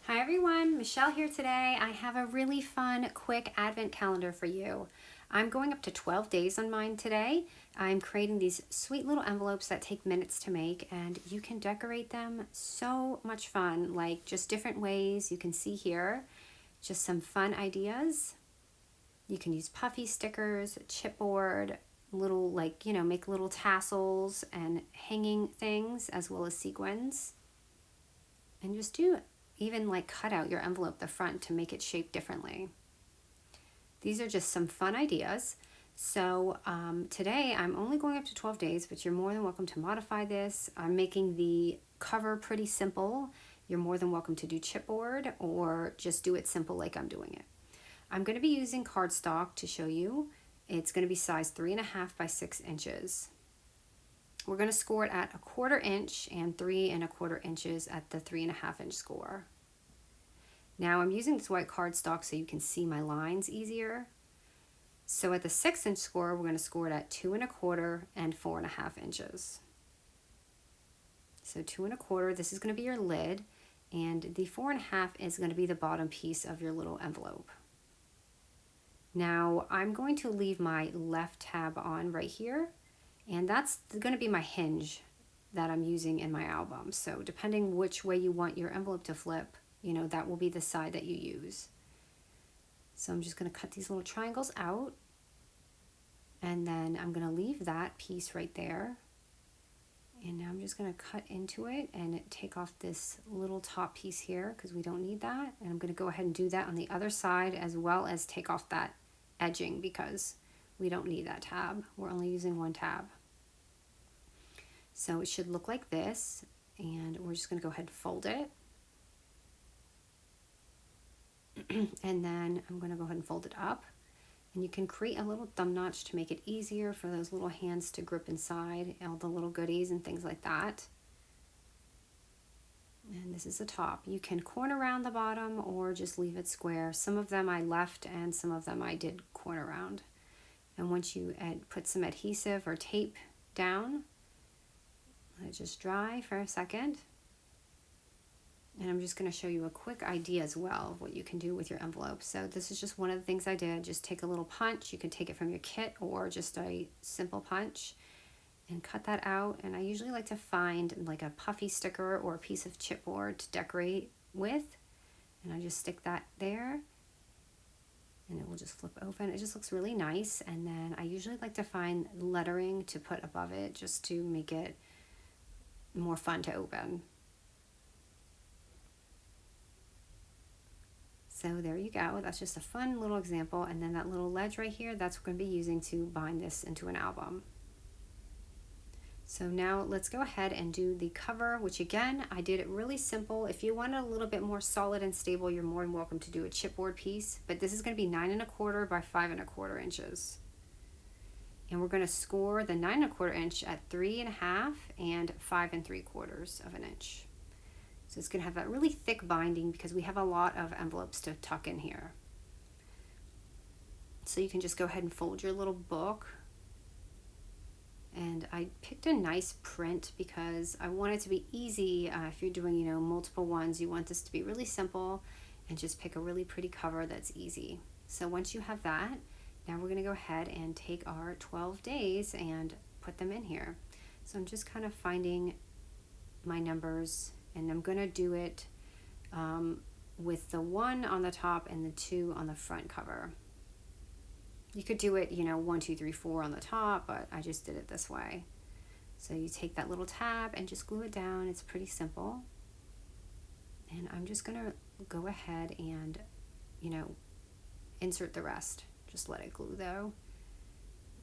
Hi everyone, Michelle here today. I have a really fun, quick advent calendar for you. I'm going up to 12 days on mine today. I'm creating these sweet little envelopes that take minutes to make, and you can decorate them so much fun, like just different ways you can see here. Just some fun ideas. You can use puffy stickers, chipboard, little make little tassels and hanging things as well as sequins. And just do even like cut out your envelope the front to make it shape differently. These are just some fun ideas. So today I'm only going up to 12 days, but you're more than welcome to modify this. I'm making the cover pretty simple. You're more than welcome to do chipboard or just do it simple like I'm doing it. I'm going to be using cardstock to show you. It's going to be size 3.5 by 6 inches. We're going to score it at 1/4 inch and 3 1/4 inches at the 3.5 inch score. Now I'm using this white cardstock so you can see my lines easier. So at the 6 inch score, we're going to score it at 2 1/4 and 4.5 inches. So 2 1/4, this is going to be your lid, and the 4.5 is going to be the bottom piece of your little envelope. Now I'm going to leave my left tab on right here, and that's going to be my hinge that I'm using in my album. So depending which way you want your envelope to flip, that will be the side that you use. So I'm just going to cut these little triangles out, and then I'm going to leave that piece right there. And now I'm just going to cut into it and take off this little top piece here because we don't need that. And I'm going to go ahead and do that on the other side, as well as take off that edging because we don't need that tab. We're only using one tab. So it should look like this, and we're just going to go ahead and fold it. And then I'm going to go ahead and fold it up. And you can create a little thumb notch to make it easier for those little hands to grip inside all the little goodies and things like that. And this is the top. You can corner around the bottom or just leave it square. Some of them I left and some of them I did corner around. And once you put some adhesive or tape down, let it just dry for a second. And I'm just going to show you a quick idea as well of what you can do with your envelope. So this is just one of the things I did. Just take a little punch. You can take it from your kit or just a simple punch and cut that out. And I usually like to find like a puffy sticker or a piece of chipboard to decorate with. And I just stick that there and it will just flip open. It just looks really nice. And then I usually like to find lettering to put above it just to make it more fun to open. So there you go. That's just a fun little example. And then that little ledge right here, that's what we're going to be using to bind this into an album. So now let's go ahead and do the cover, which again, I did it really simple. If you want it a little bit more solid and stable, you're more than welcome to do a chipboard piece, but this is going to be 9 1/4 by 5 1/4 inches. And we're going to score the 9 1/4 inch at 3.5 and 5 3/4 of an inch. So it's going to have that really thick binding because we have a lot of envelopes to tuck in here. So you can just go ahead and fold your little book. And I picked a nice print because I want it to be easy. If you're doing, multiple ones, you want this to be really simple and just pick a really pretty cover that's easy. So once you have that, now we're going to go ahead and take our 12 days and put them in here. So I'm just kind of finding my numbers, and I'm going to do it with the 1 on the top and the 2 on the front cover. You could do it, 1, 2, 3, 4 on the top, but I just did it this way. So you take that little tab and just glue it down. It's pretty simple. And I'm just going to go ahead and, insert the rest. Just let it glue though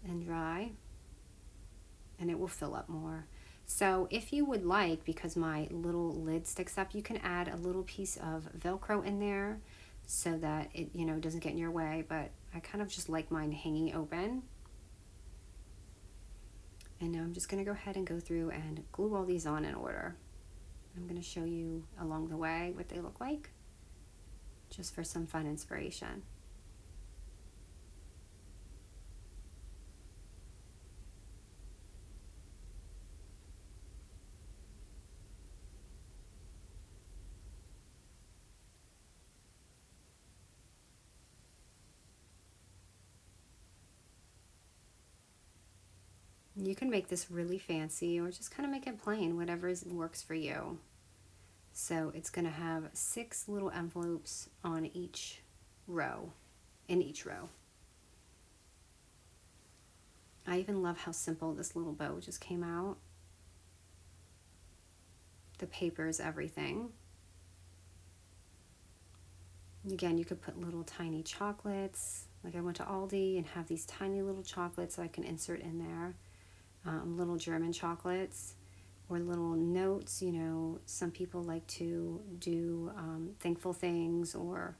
and dry, and it will fill up more. So if you would like, because my little lid sticks up, you can add a little piece of Velcro in there so that it, doesn't get in your way, but I kind of just like mine hanging open. And now I'm just going to go ahead and go through and glue all these on in order. I'm going to show you along the way what they look like, just for some fun inspiration. You can make this really fancy or just kind of make it plain, whatever works for you. So it's going to have 6 little envelopes on each row, in each row. I even love how simple this little bow just came out. The paper is everything. Again, you could put little tiny chocolates. Like I went to Aldi and have these tiny little chocolates that I can insert in there. Little German chocolates or little notes. You know, some people like to do thankful things or,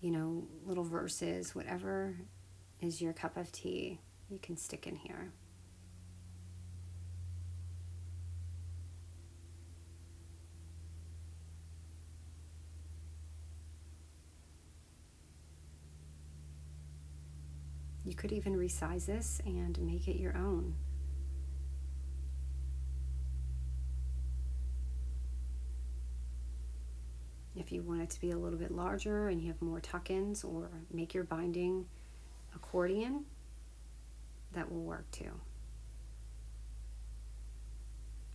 you know, little verses, whatever is your cup of tea, you can stick in here. You could even resize this and make it your own. If you want it to be a little bit larger and you have more tuck-ins, or make your binding accordion, that will work too.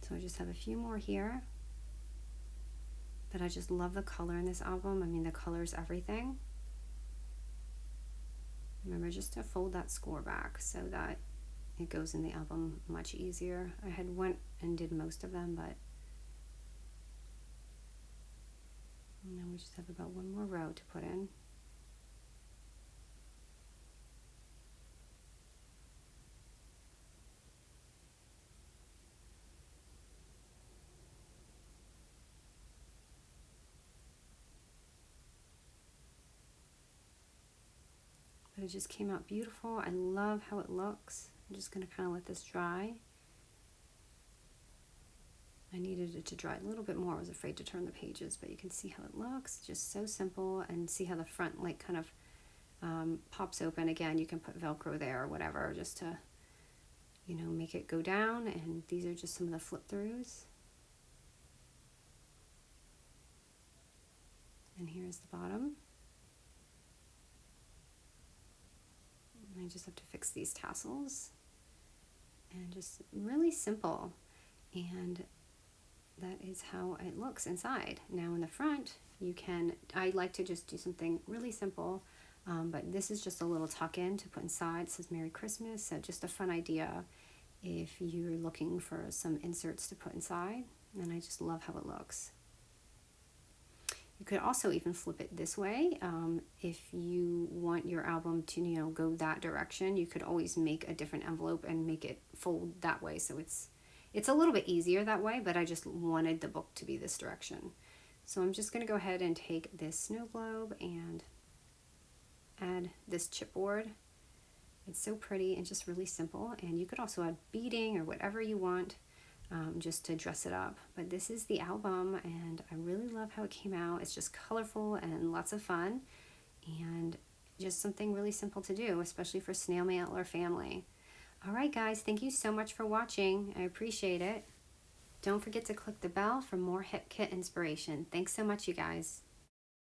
So I just have a few more here, but I just love the color in this album. I mean, the color is everything. Remember just to fold that score back so that it goes in the album much easier. I had went and did most of them, but now we just have about 1 more row to put in. But it just came out beautiful. I love how it looks. I'm just going to kind of let this dry. I needed it to dry a little bit more. I was afraid to turn the pages, but you can see how it looks. Just so simple, and see how the front like kind of pops open. Again, you can put Velcro there or whatever just to, you know, make it go down. And these are just some of the flip throughs. And here's the bottom. I just have to fix these tassels, and just really simple, and that is how it looks inside. Now in the front, you can, I like to just do something really simple, but this is just a little tuck-in to put inside. It says Merry Christmas, so just a fun idea if you're looking for some inserts to put inside, and I just love how it looks. You could also even flip it this way. If you want your album to, you know, go that direction, you could always make a different envelope and make it fold that way. So it's a little bit easier that way, but I just wanted the book to be this direction. So I'm just going to go ahead and take this snow globe and add this chipboard. It's so pretty and just really simple. And you could also add beading or whatever you want. Just to dress it up. But this is the album, and I really love how it came out. It's just colorful and lots of fun, and just something really simple to do, especially for snail mail or family. All right, guys, thank you so much for watching. I appreciate it. Don't forget to click the bell for more hip kit inspiration. Thanks so much, you guys.